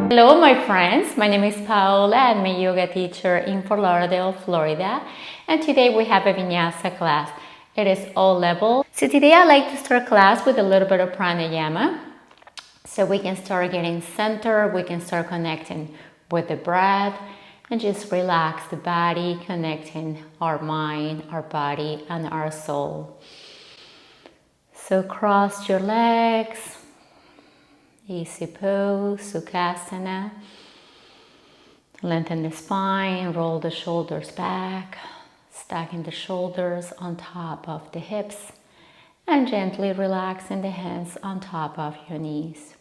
Hello my friends, my name is Paola. I'm a yoga teacher in Fort Lauderdale, Florida, and today we have a Vinyasa class. It is all level. So today I like to start class with a little bit of pranayama, so we can start getting centered, we can start connecting with the breath and just relax the body, connecting our mind, our body and our soul. So cross your legs. Easy pose, Sukhasana. Lengthen the spine, roll the shoulders back, stacking the shoulders on top of the hips, and gently relaxing the hands on top of your knees.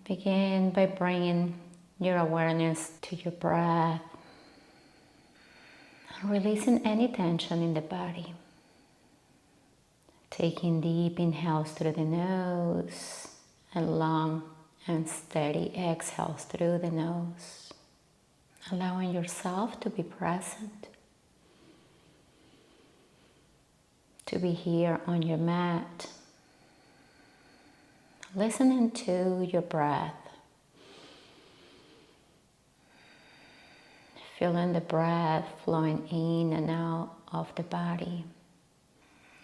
Begin by bringing your awareness to your breath, releasing any tension in the body. Taking deep inhales through the nose and long and steady exhales through the nose. Allowing yourself to be present, to be here on your mat, listening to your breath, feeling the breath flowing in and out of the body.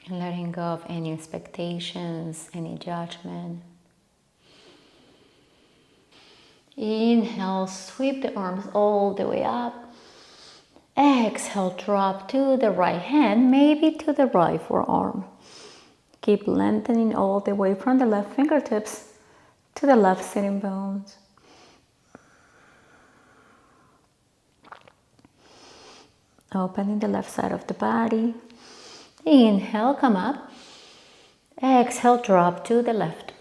And letting go of any expectations, any judgment. Inhale, sweep the arms all the way up. Exhale, drop to the right hand, maybe to the right forearm. Keep lengthening all the way from the left fingertips to the left sitting bones. Opening the left side of the body. Inhale, come up. Exhale, drop to the left.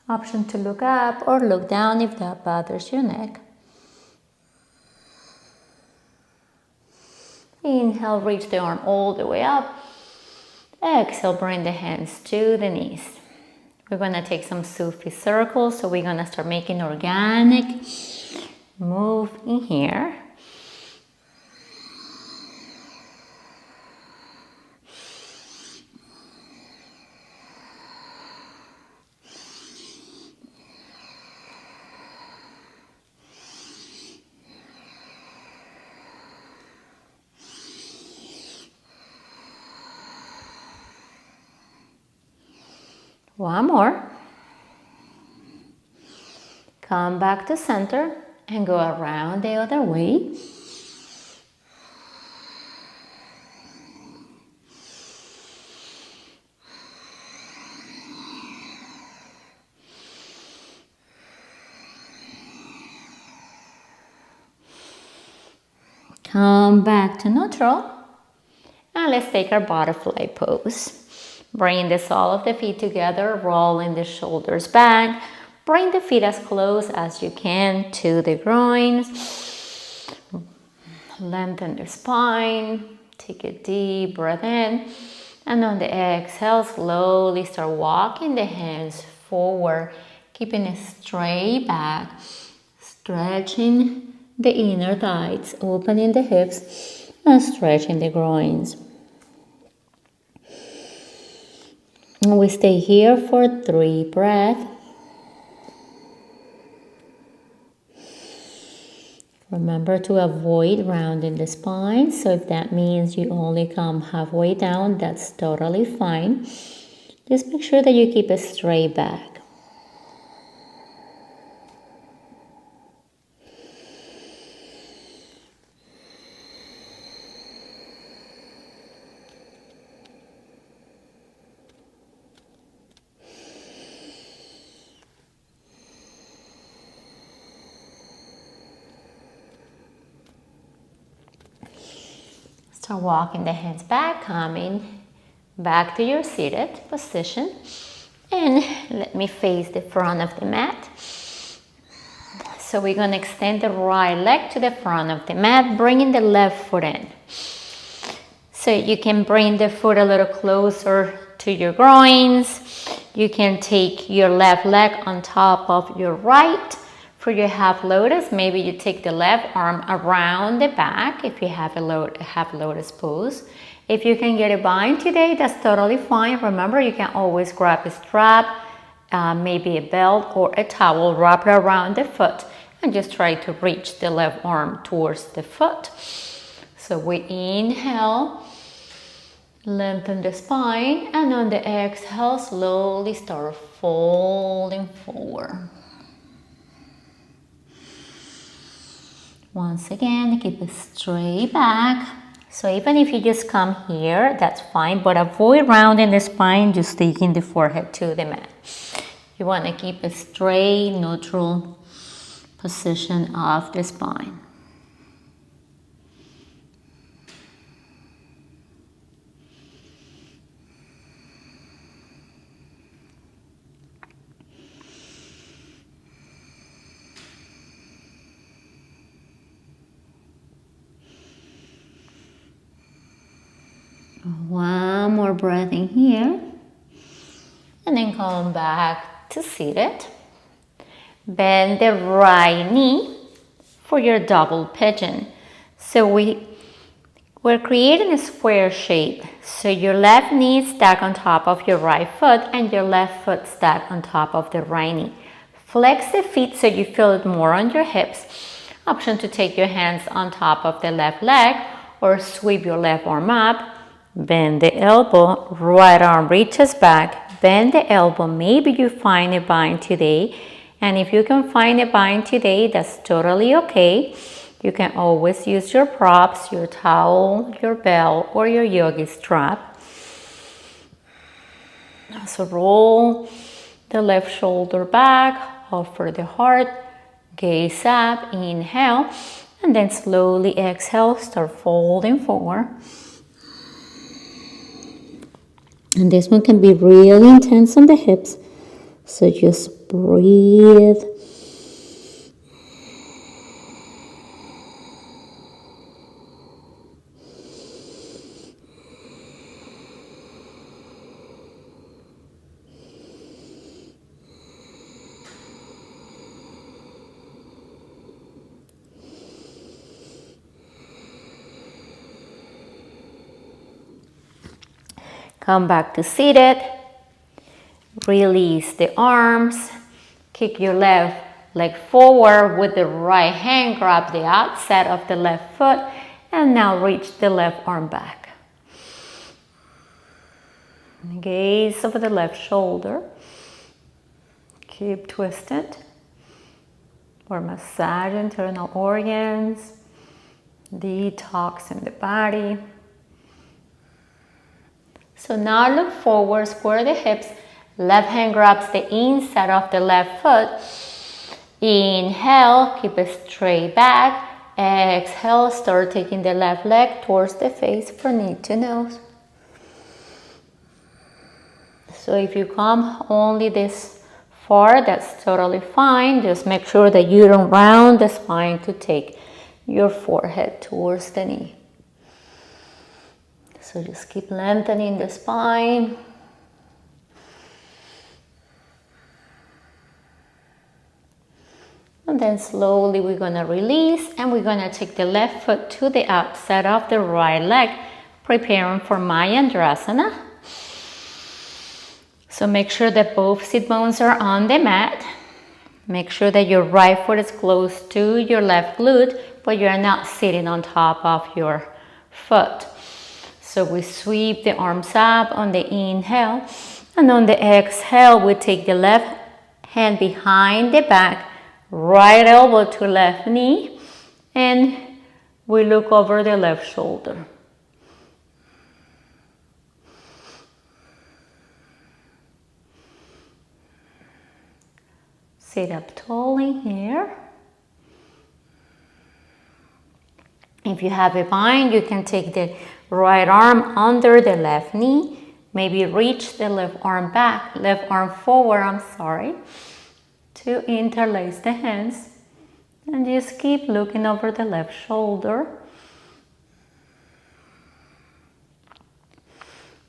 Option to look up or look down if that bothers your neck. Inhale, reach the arm all the way up. Exhale, bring the hands to the knees. We're going to take some Sufi circles, so we're going to start making organic move in here. One more. Come back to center and go around the other way. Come back to neutral. And let's take our butterfly pose. Bring the sole of the feet together, rolling the shoulders back. Bring the feet as close as you can to the groins. Lengthen the spine. Take a deep breath in. And on the exhale, slowly start walking the hands forward, keeping a straight back. Stretching the inner thighs, opening the hips, and stretching the groins. We stay here for 3 breaths. Remember to avoid rounding the spine, so if that means you only come halfway down, that's totally fine. Just make sure that you keep a straight back. Start walking the hands back, coming back to your seated position. And let me face the front of the mat. So we're going to extend the right leg to the front of the mat, bringing the left foot in. So you can bring the foot a little closer to your groins. You can take your left leg on top of your right. For For your half lotus, maybe you take the left arm around the back if you have a half lotus pose. If you can get a bind today, that's totally fine. Remember, you can always grab a strap, maybe a belt or a towel, wrap it around the foot, and just try to reach the left arm towards the foot. So we inhale, lengthen the spine, and on the exhale, slowly start folding forward. Once again, keep it straight back. So even if you just come here, that's fine, but avoid rounding the spine, just taking the forehead to the mat. You want to keep a straight, neutral position of the spine. One more breath in here, and then come back to seated. Bend the right knee for your double pigeon. So we're creating a square shape. So your left knee stack on top of your right foot and your left foot stack on top of the right knee. Flex the feet so you feel it more on your hips. Option to take your hands on top of the left leg or sweep your left arm up. Bend the elbow, right arm reaches back, bend the elbow. Maybe you find a bind today, and if you can find a bind today, that's totally okay. You can always use your props, your towel, your belt, or your yogi strap. So roll the left shoulder back, offer the heart, gaze up, inhale, and then slowly exhale, start folding forward. And this one can be really intense on the hips, so just breathe. Come back to seated. Release the arms. Kick your left leg forward with the right hand. Grab the outside of the left foot. And now reach the left arm back. Gaze over the left shoulder. Keep twisted. Or massage internal organs. Detox in the body. So now look forward, square the hips. Left hand grabs the inside of the left foot. Inhale, keep it straight back. Exhale, start taking the left leg towards the face from knee to nose. So if you come only this far, that's totally fine. Just make sure that you don't round the spine to take your forehead towards the knee. So just keep lengthening the spine. And then slowly we're going to release, and we're going to take the left foot to the outside of the right leg, preparing for Mayandrasana. So make sure that both sit bones are on the mat. Make sure that your right foot is close to your left glute, but you're not sitting on top of your foot. So we sweep the arms up on the inhale, and on the exhale, we take the left hand behind the back, right elbow to left knee, and we look over the left shoulder. Sit up tall in here. If you have a bind, you can take the right arm under the left knee. Maybe reach the left arm back, left arm forward, to interlace the hands. And just keep looking over the left shoulder.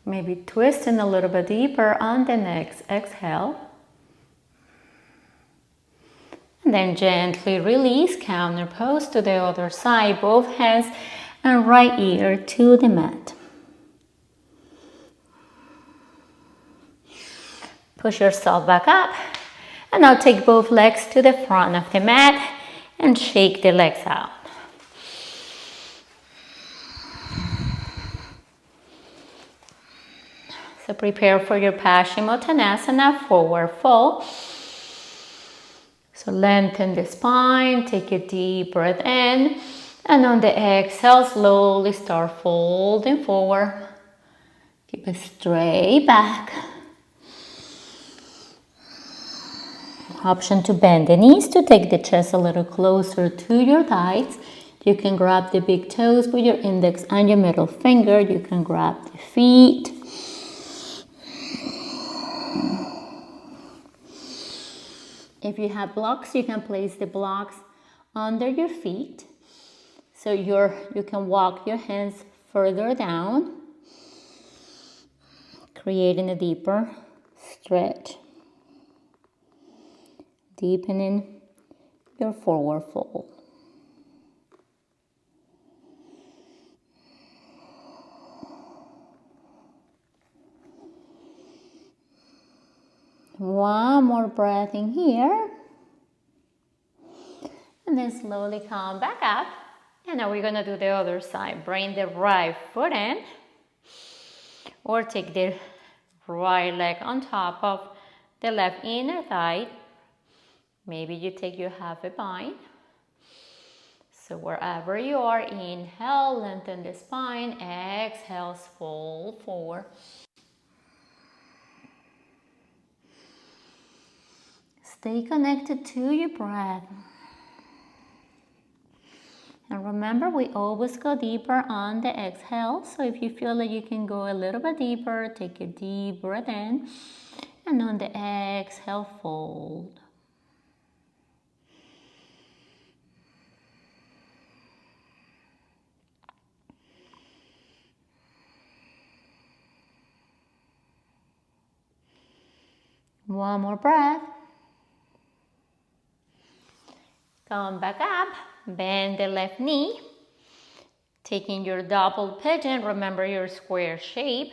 Maybe twisting a little bit deeper on the next exhale. Then gently release, counter pose to the other side, both hands and right ear to the mat. Push yourself back up, and now take both legs to the front of the mat and shake the legs out. So prepare for your Paschimottanasana, forward fold. So lengthen the spine, take a deep breath in, and on the exhale, slowly start folding forward. Keep it straight back. Option to bend the knees to take the chest a little closer to your thighs. You can grab the big toes with your index and your middle finger. You can grab the feet. If you have blocks, you can place the blocks under your feet. So you can walk your hands further down, creating a deeper stretch. Deepening your forward fold. One more breath in here. And then slowly come back up. And now we're gonna do the other side. Bring the right foot in. Or take the right leg on top of the left inner thigh. Maybe you take your half a bind. So wherever you are, inhale, lengthen the spine. Exhale, fold forward. Stay connected to your breath. And remember, we always go deeper on the exhale. So if you feel like you can go a little bit deeper, take a deep breath in. And on the exhale, fold. One more breath. Come back up. Bend the left knee. Taking your double pigeon, remember your square shape.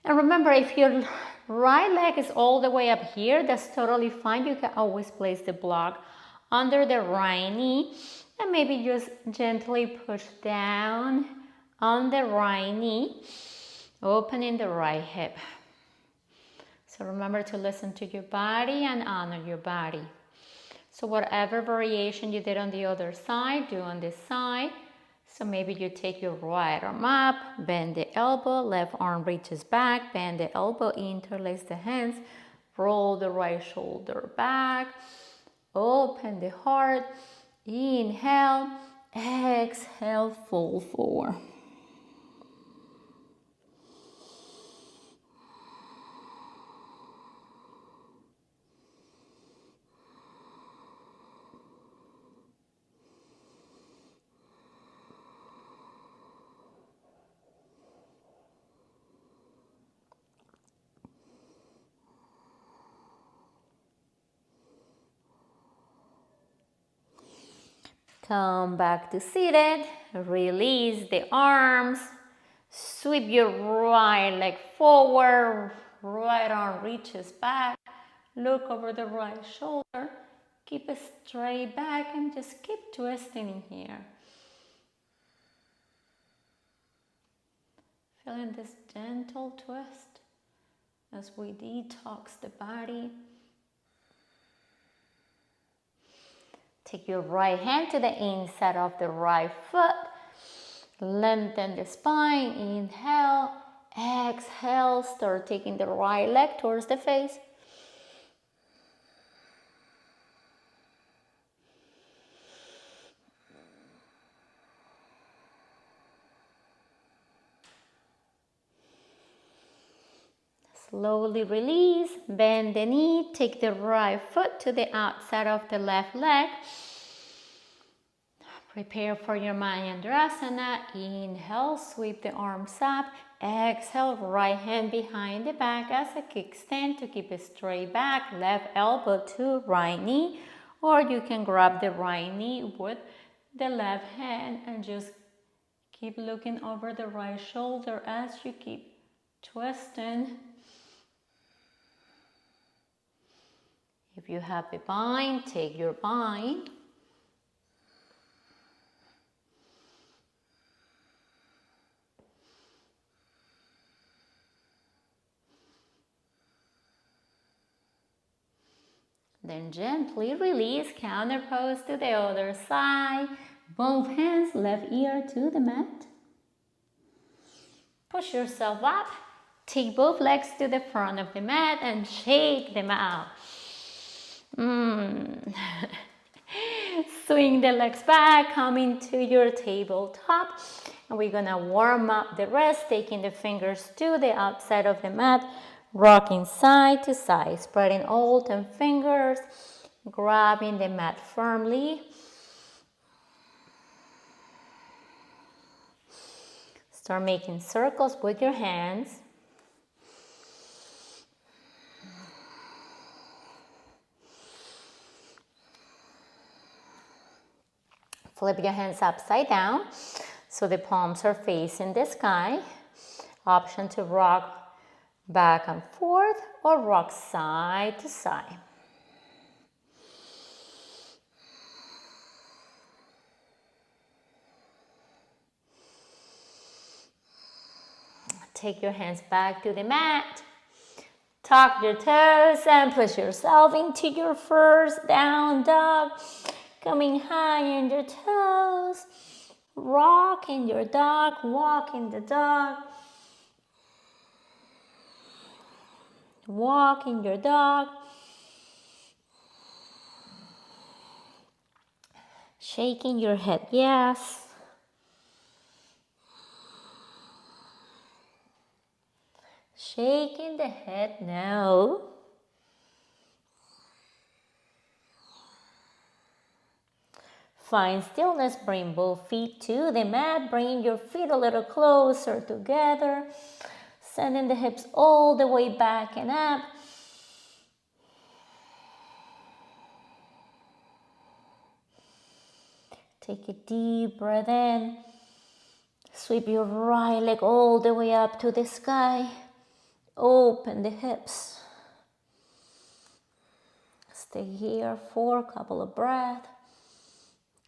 And remember, if your right leg is all the way up here, that's totally fine. You can always place the block under the right knee. And maybe just gently push down on the right knee, opening the right hip. So remember to listen to your body and honor your body. So whatever variation you did on the other side, do on this side. So maybe you take your right arm up, bend the elbow, left arm reaches back, bend the elbow, interlace the hands, roll the right shoulder back, open the heart, inhale, exhale, fold forward. Come back to seated, release the arms, sweep your right leg forward, right arm reaches back, look over the right shoulder, keep it straight back and just keep twisting in here. Feeling this gentle twist as we detox the body. Take your right hand to the inside of the right foot. Lengthen the spine. Inhale. Exhale. Start taking the right leg towards the face. Slowly release, bend the knee, take the right foot to the outside of the left leg. Prepare for your Mayandrasana. Inhale, sweep the arms up. Exhale, right hand behind the back as a kickstand to keep it straight back. Left elbow to right knee. Or you can grab the right knee with the left hand and just keep looking over the right shoulder as you keep twisting. If you have a bind, take your bind. Then gently release, counter pose to the other side. Both hands, left ear to the mat. Push yourself up. Take both legs to the front of the mat and shake them out. Swing the legs back, coming to your tabletop. And we're gonna warm up the wrist, taking the fingers to the outside of the mat, rocking side to side, spreading all 10 fingers, grabbing the mat firmly. Start making circles with your hands. Flip your hands upside down so the palms are facing the sky. Option to rock back and forth or rock side to side. Take your hands back to the mat. Tuck your toes and push yourself into your first down dog. Coming high in your toes. Rock in your dog, walk in the dog. Walk in your dog. Shaking your head, yes. Shaking the head, no. Find stillness, bring both feet to the mat, bring your feet a little closer together, sending the hips all the way back and up. Take a deep breath in, sweep your right leg all the way up to the sky, open the hips. Stay here for a couple of breaths.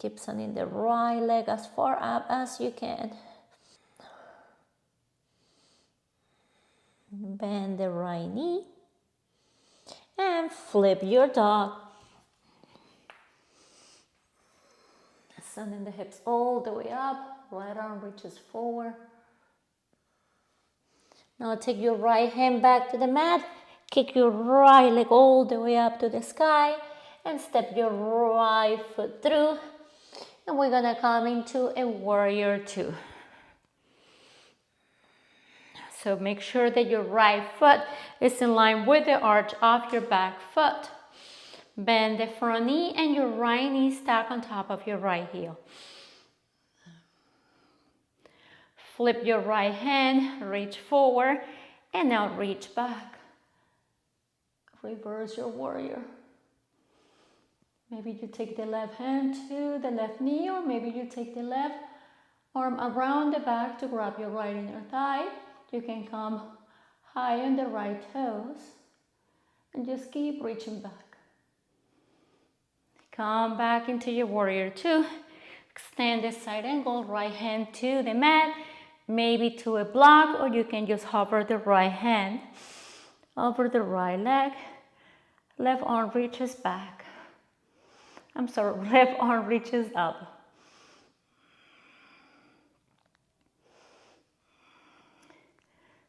Keep sending the right leg as far up as you can. Bend the right knee and flip your dog. Sending the hips all the way up, right arm reaches forward. Now take your right hand back to the mat, kick your right leg all the way up to the sky and step your right foot through. And we're gonna come into a warrior two. So make sure that your right foot is in line with the arch of your back foot. Bend the front knee and your right knee stack on top of your right heel. Flip your right hand, reach forward, and now reach back. Reverse your warrior. Maybe you take the left hand to the left knee, or maybe you take the left arm around the back to grab your right inner thigh. You can come high on the right toes and just keep reaching back. Come back into your warrior two. Extend the side angle, right hand to the mat, maybe to a block, or you can just hover the right hand over the right leg. Left arm reaches back. Left arm reaches up.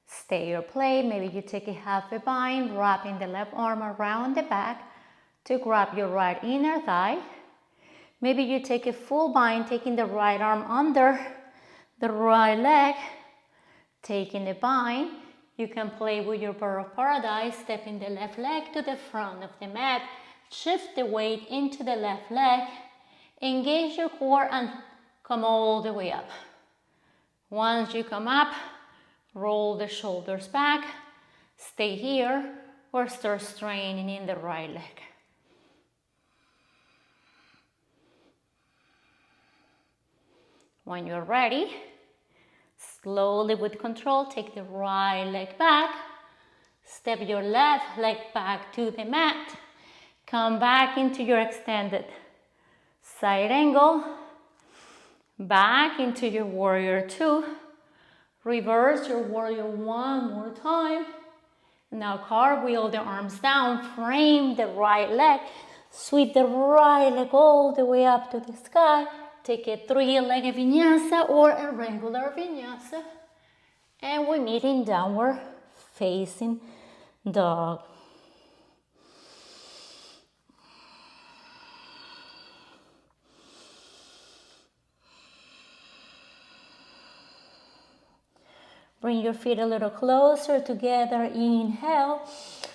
Stay or play. Maybe you take a half a bind, wrapping the left arm around the back to grab your right inner thigh. Maybe you take a full bind, taking the right arm under the right leg, taking the bind. You can play with your bird of paradise, stepping the left leg to the front of the mat. Shift the weight into the left leg, engage your core and come all the way up. Once you come up, roll the shoulders back, stay here or start straining in the right leg. When you're ready, slowly with control, take the right leg back. Step your left leg back to the mat. Come back into your extended side angle. Back into your warrior two. Reverse your warrior one more time. Now cartwheel the arms down. Frame the right leg. Sweep the right leg all the way up to the sky. Take a three-legged vinyasa or a regular vinyasa. And we meet in downward facing dog. Bring your feet a little closer together. Inhale.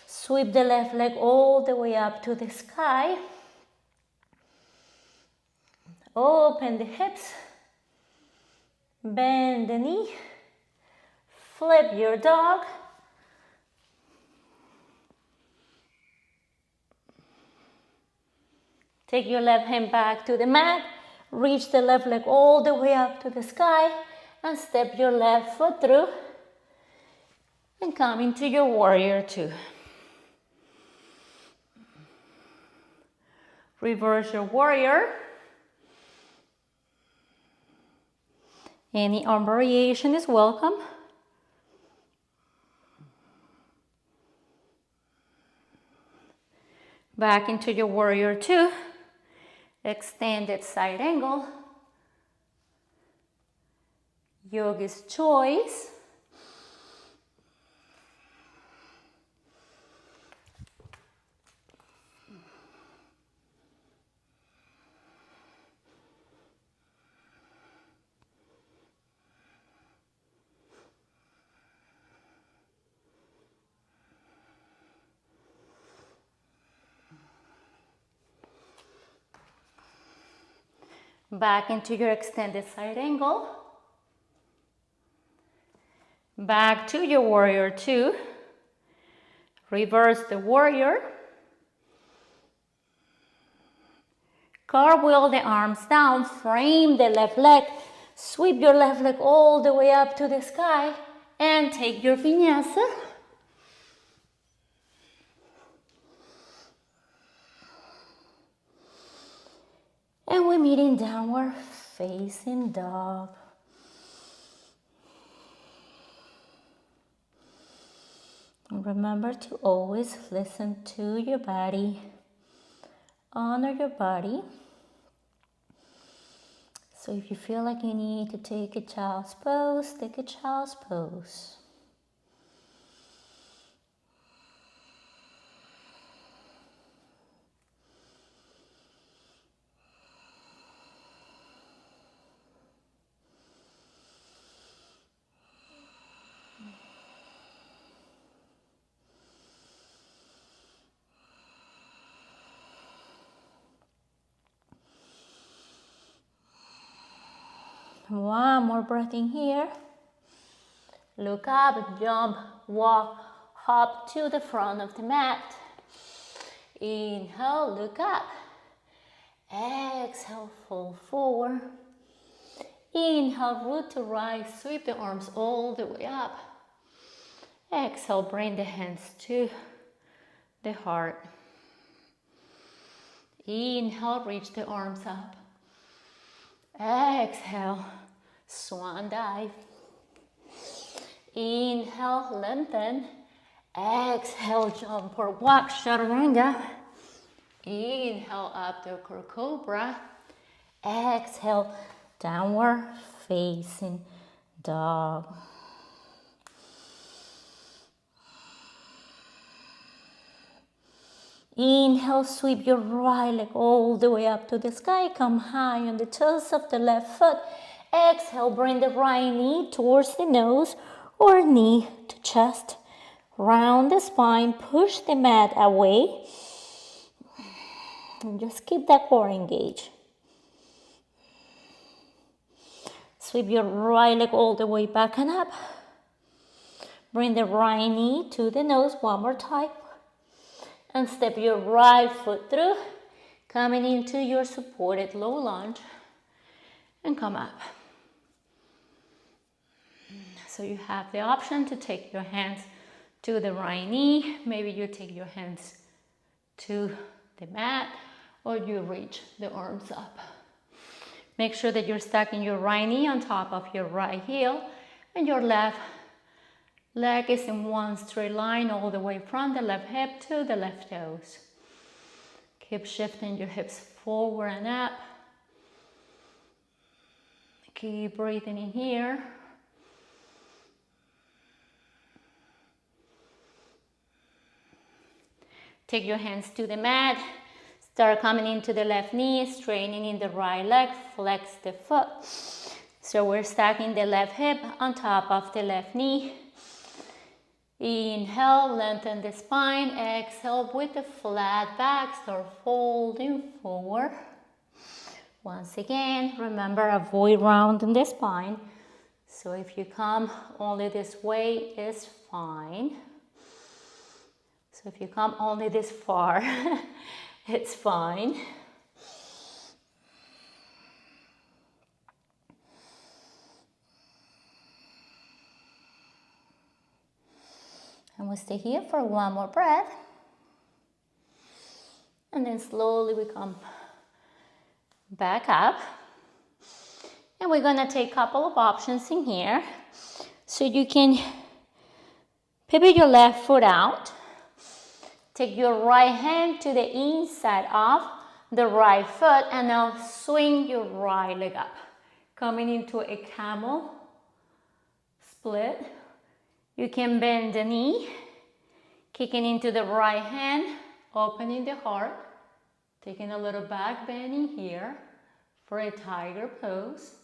Sweep the left leg all the way up to the sky. Open the hips. Bend the knee. Flip your dog. Take your left hand back to the mat. Reach the left leg all the way up to the sky. And step your left foot through. And come into your warrior two. Reverse your warrior. Any arm variation is welcome. Back into your warrior two. Extended side angle. Yogi's choice. Back into your extended side angle. Back to your warrior two. Reverse the warrior. Cartwheel the arms down. Frame the left leg. Sweep your left leg all the way up to the sky. And take your vinyasa. And we meet in downward facing dog. And remember to always listen to your body. Honor your body. So if you feel like you need to take a child's pose, take a child's pose. One more breath in here. Look up, jump, walk, hop to the front of the mat. Inhale, look up. Exhale, fall forward. Inhale, root to right, sweep the arms all the way up. Exhale, bring the hands to the heart. Inhale, reach the arms up. Exhale, swan dive. Inhale, lengthen. Exhale, jump or walk, chaturanga. Inhale, up to cobra. Exhale, downward facing dog. Inhale, sweep your right leg all the way up to the sky. Come high on the toes of the left foot. Exhale, bring the right knee towards the nose or knee to chest. Round the spine, push the mat away. And just keep that core engaged. Sweep your right leg all the way back and up. Bring the right knee to the nose one more time. And step your right foot through, coming into your supported low lunge. And come up. So you have the option to take your hands to the right knee. Maybe you take your hands to the mat, or you reach the arms up. Make sure that you're stacking your right knee on top of your right heel, and your left leg is in one straight line all the way from the left hip to the left toes. Keep shifting your hips forward and up. Keep breathing in here. Take your hands to the mat. Start coming into the left knee, straightening in the right leg, flex the foot. So we're stacking the left hip on top of the left knee. Inhale, lengthen the spine. Exhale, with a flat back, start folding forward. Once again, remember, avoid rounding the spine. So if you come only this way, is fine. So if you come only this far, it's fine. And we'll stay here for one more breath. And then slowly we come back up. And we're gonna take a couple of options in here. So you can pivot your left foot out. Take your right hand to the inside of the right foot, and now swing your right leg up. Coming into a camel split. You can bend the knee, kicking into the right hand, opening the heart, taking a little back bending here for a tiger pose.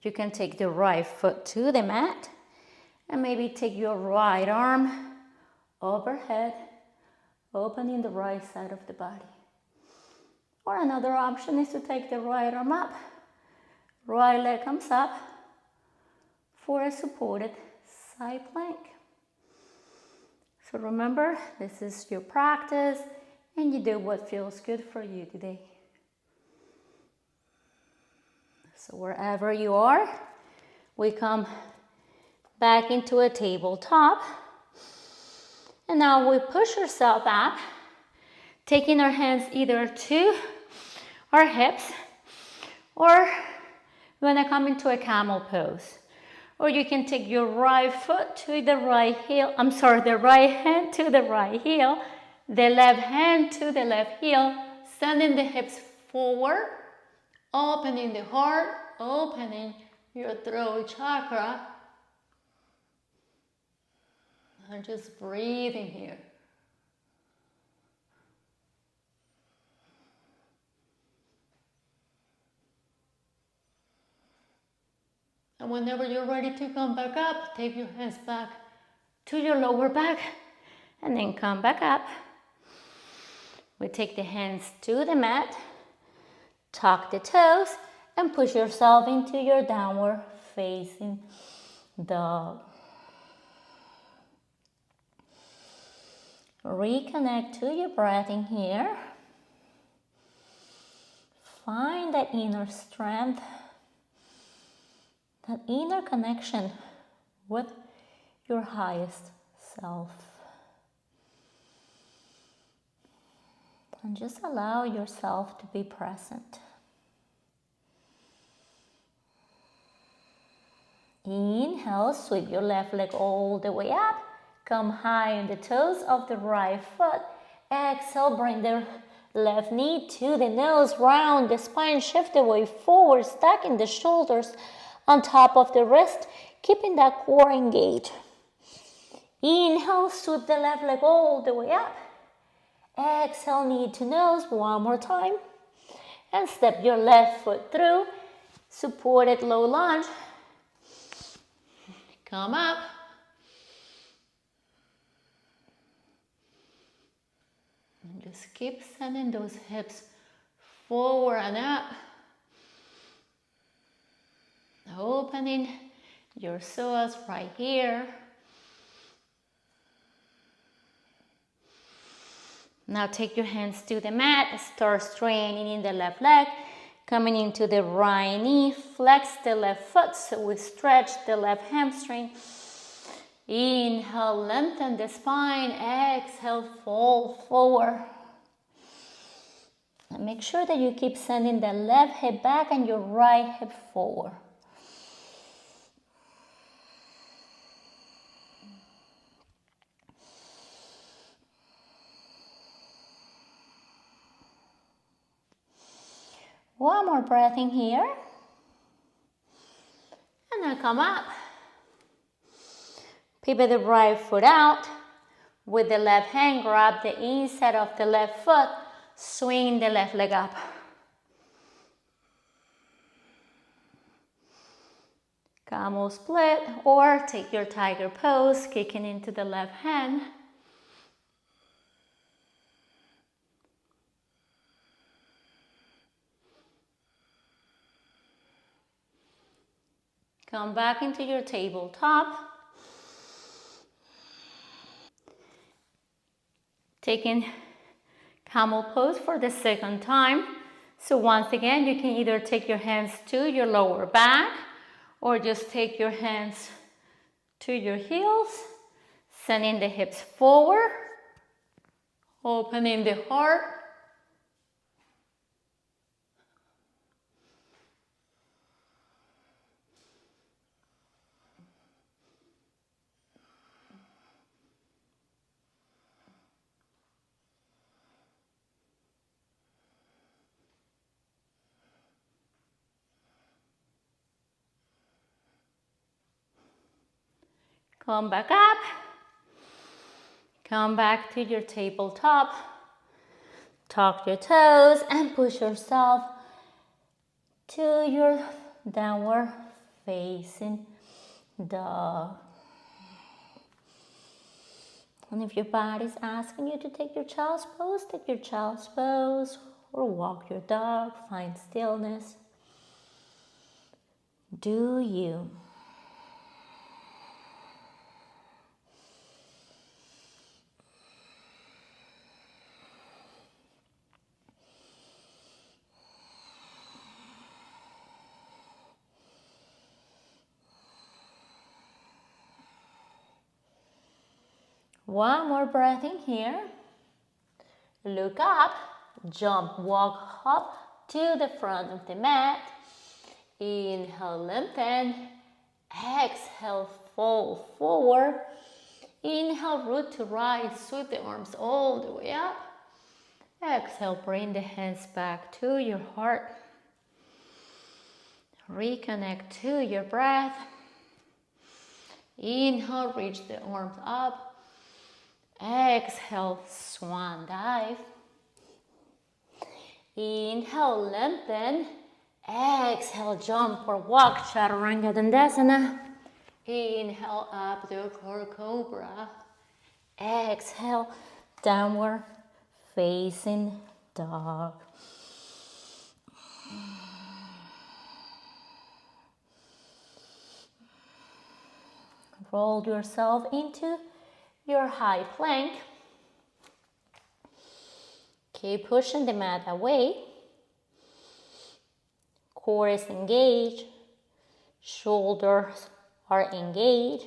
You can take the right foot to the mat and maybe take your right arm overhead, opening the right side of the body. Or another option is to take the right arm up, right leg comes up for a supported side plank. So remember, this is your practice and you do what feels good for you today. So wherever you are, we come back into a tabletop. And now we push ourselves up, taking our hands either to our hips, or we're gonna come into a camel pose. Or you can take your right foot to the right heel, the right hand to the right heel, the left hand to the left heel, sending the hips forward, opening the heart, opening your throat chakra, and just breathing here. And whenever you're ready to come back up, take your hands back to your lower back and then come back up. We take the hands to the mat, tuck the toes, and push yourself into your downward facing dog. Reconnect to your breath in here. Find that inner strength, that inner connection with your highest self. And just allow yourself to be present. Inhale, sweep your left leg all the way up. Come high on the toes of the right foot. Exhale, bring the left knee to the nose, round the spine, shift the weight forward, stacking the shoulders on top of the wrist, keeping that core engaged. Inhale, sweep the left leg all the way up. Exhale, knee to nose, one more time. And step your left foot through, supported low lunge. Come up. And just keep sending those hips forward and up. Opening your psoas right here. Now take your hands to the mat. Start straining in the left leg. Coming into the right knee, flex the left foot so we stretch the left hamstring. Inhale, lengthen the spine. Exhale, fold forward. And make sure that you keep sending the left hip back and your right hip forward. One more breath in here. And then come up. Pivot the right foot out. With the left hand, grab the inside of the left foot. Swing the left leg up. Camel split or take your tiger pose, kicking into the left hand. Come back into your tabletop. Taking camel pose for the second time. So once again, you can either take your hands to your lower back or just take your hands to your heels, sending the hips forward, opening the heart. Come back up. Come back to your tabletop. Tuck your toes and push yourself to your downward facing dog. And if your body's asking you to take your child's pose, take your child's pose or walk your dog, find stillness. Do you? One more breath in here. Look up, jump, walk, hop to the front of the mat. Inhale, lengthen. Exhale, fold forward. Inhale, root to right, sweep the arms all the way up. Exhale, bring the hands back to your heart. Reconnect to your breath. Inhale, reach the arms up. Exhale, swan dive. Inhale, lengthen. Exhale, jump or walk, chaturanga dandasana. Inhale, up the cobra. Exhale, downward facing dog. Roll yourself into your high plank. Keep pushing the mat away. Core is engaged. Shoulders are engaged.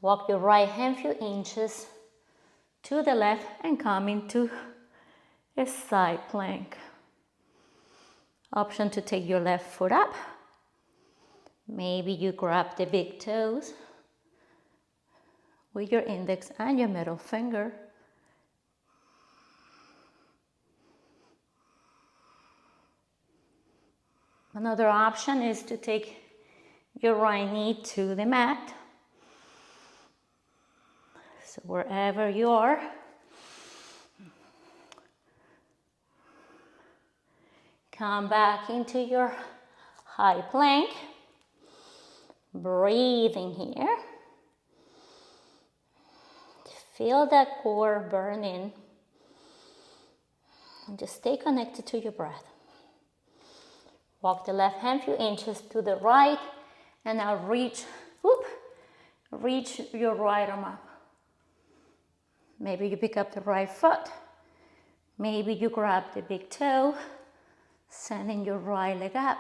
Walk your right hand a few inches to the left and come into a side plank. Option to take your left foot up. Maybe you grab the big toes with your index and your middle finger. Another option is to take your right knee to the mat. So wherever you are, come back into your high plank. Breathing here. Feel that core burning. And just stay connected to your breath. Walk the left hand a few inches to the right. And now reach your right arm up. Maybe you pick up the right foot. Maybe you grab the big toe. Sending your right leg up.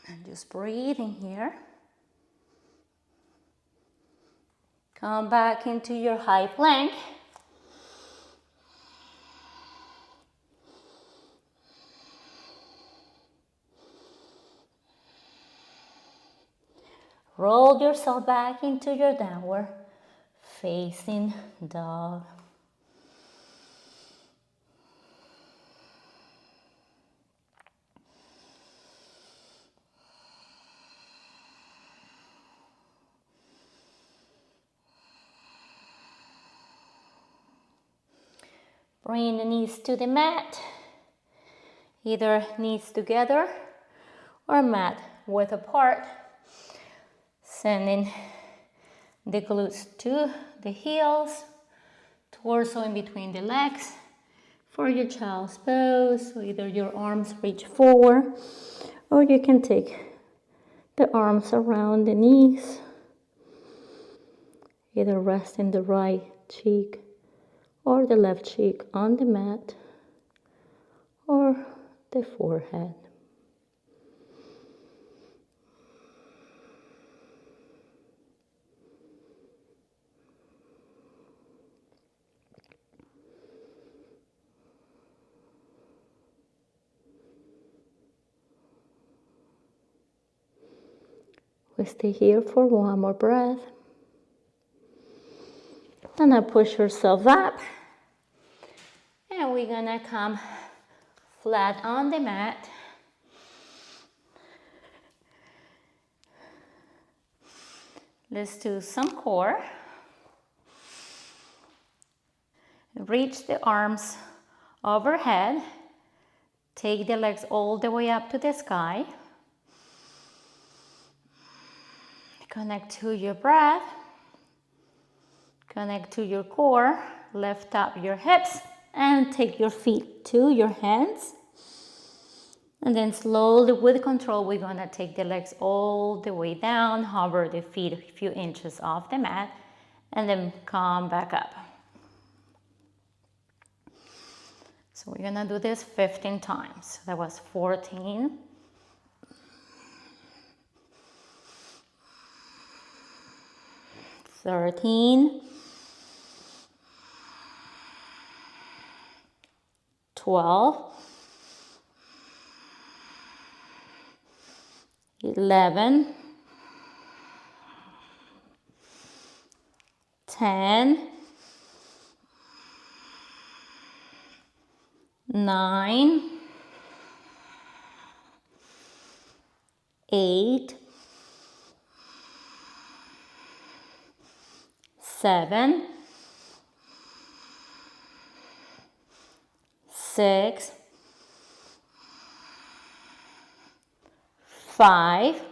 And just breathing here. Come back into your high plank. Roll yourself back into your downward facing dog. Bring the knees to the mat, either knees together or mat width apart. Sending the glutes to the heels, torso in between the legs. For your child's pose, so either your arms reach forward or you can take the arms around the knees. Either resting the right cheek or the left cheek on the mat or the forehead. We stay here for one more breath. And now push yourself up. And we're gonna come flat on the mat. Let's do some core. Reach the arms overhead. Take the legs all the way up to the sky. Connect to your breath. Connect to your core. Lift up your hips and take your feet to your hands. And then slowly, with control, we're gonna take the legs all the way down, hover the feet a few inches off the mat, and then come back up. So we're gonna do this 15 times. That was 14. 13. 12. 11. 10. 9. 8. 7. 6. 5.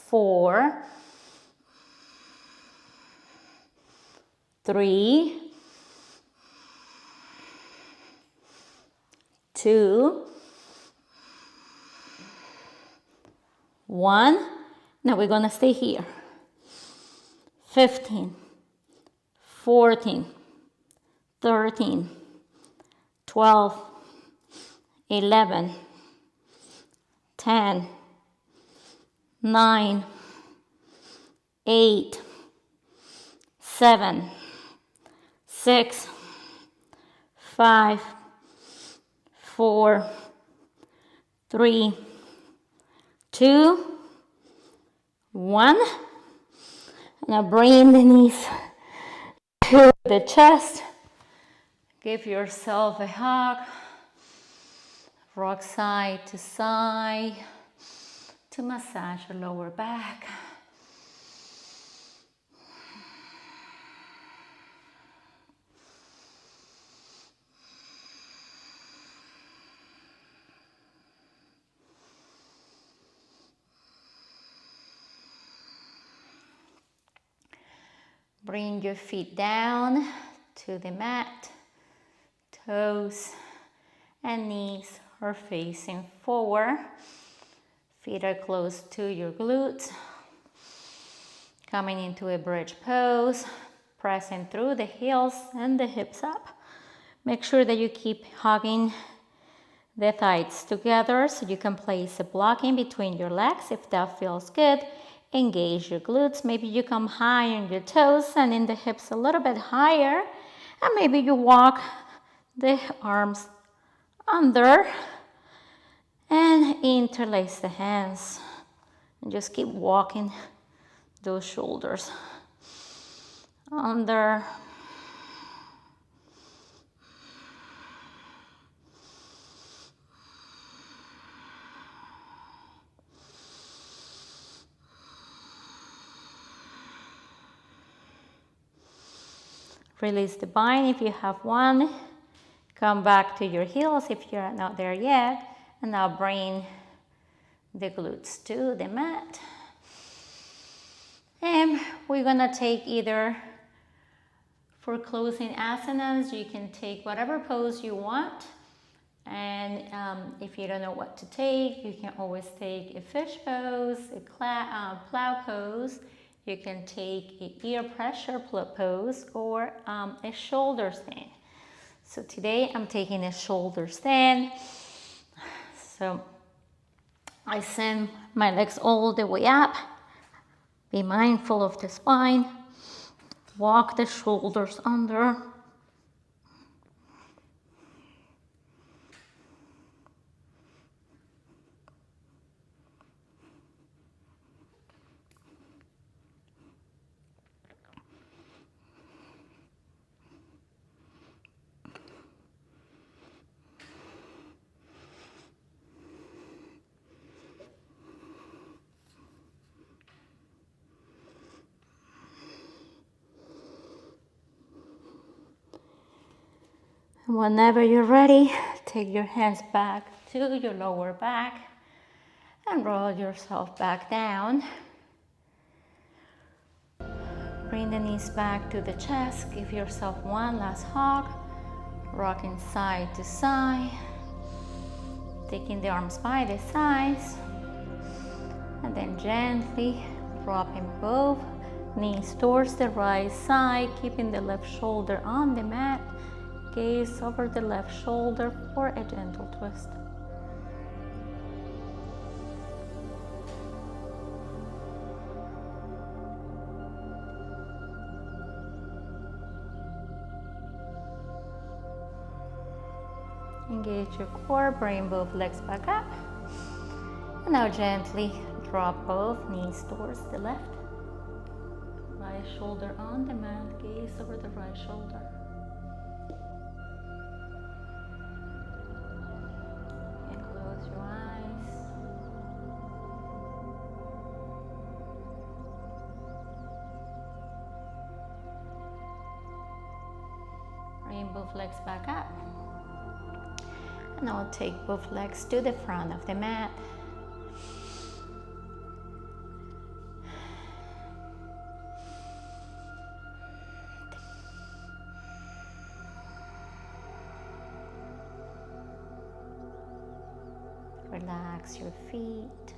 4. 3. 2. 1. Now we're gonna stay here. 15. 14. 13. 12. 11. 10. 9. 8. 7. 6. 5. 4. 3. 2. 1. Now bring the knees to the chest. Give yourself a hug. Rock side to side to massage your lower back. Bring your feet down to the mat. Toes and knees are facing forward. Feet are close to your glutes. Coming into a bridge pose, pressing through the heels and the hips up. Make sure that you keep hugging the thighs together so you can place a block in between your legs if that feels good. Engage your glutes. Maybe you come high on your toes and in the hips a little bit higher. And maybe you walk the arms under and interlace the hands. And just keep walking those shoulders under. Release the bind if you have one. Come back to your heels if you're not there yet. And now bring the glutes to the mat. And we're gonna take either, for closing asanas, you can take whatever pose you want. And if you don't know what to take, you can always take a fish pose, a plow pose. You can take an ear pressure pose or a shoulder stand. So today I'm taking a shoulder stand. So I send my legs all the way up. Be mindful of the spine. Walk the shoulders under. Whenever you're ready, take your hands back to your lower back and roll yourself back down. Bring the knees back to the chest. Give yourself one last hug. Rocking side to side. Taking the arms by the sides. And then gently dropping both knees towards the right side, keeping the left shoulder on the mat. Gaze over the left shoulder for a gentle twist. Engage your core, bring both legs back up. And now gently drop both knees towards the left. Right shoulder on the mat, gaze over the right shoulder. Your eyes. Bring both legs back up. And I'll take both legs to the front of the mat. Relax your feet,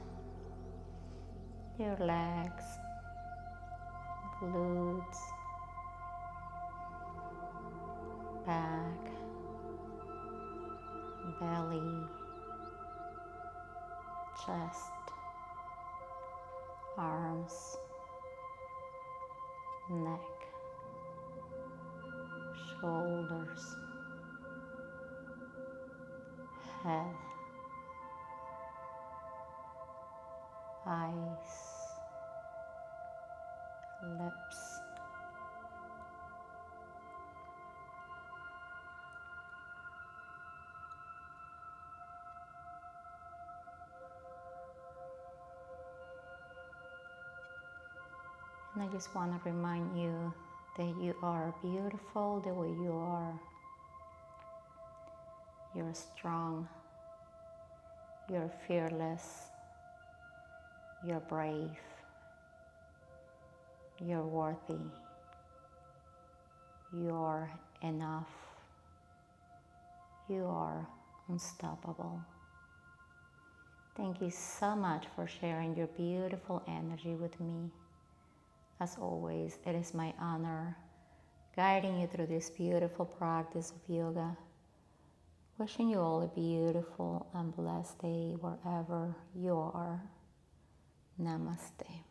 your legs, glutes, back, belly, chest, arms, neck, shoulders, head, eyes, lips, and I just want to remind you that you are beautiful the way you are. You're strong, you're fearless, you're brave, you're worthy, you're enough, you are unstoppable. Thank you so much for sharing your beautiful energy with me. As always, it is my honor guiding you through this beautiful practice of yoga. Wishing you all a beautiful and blessed day wherever you are. Namaste.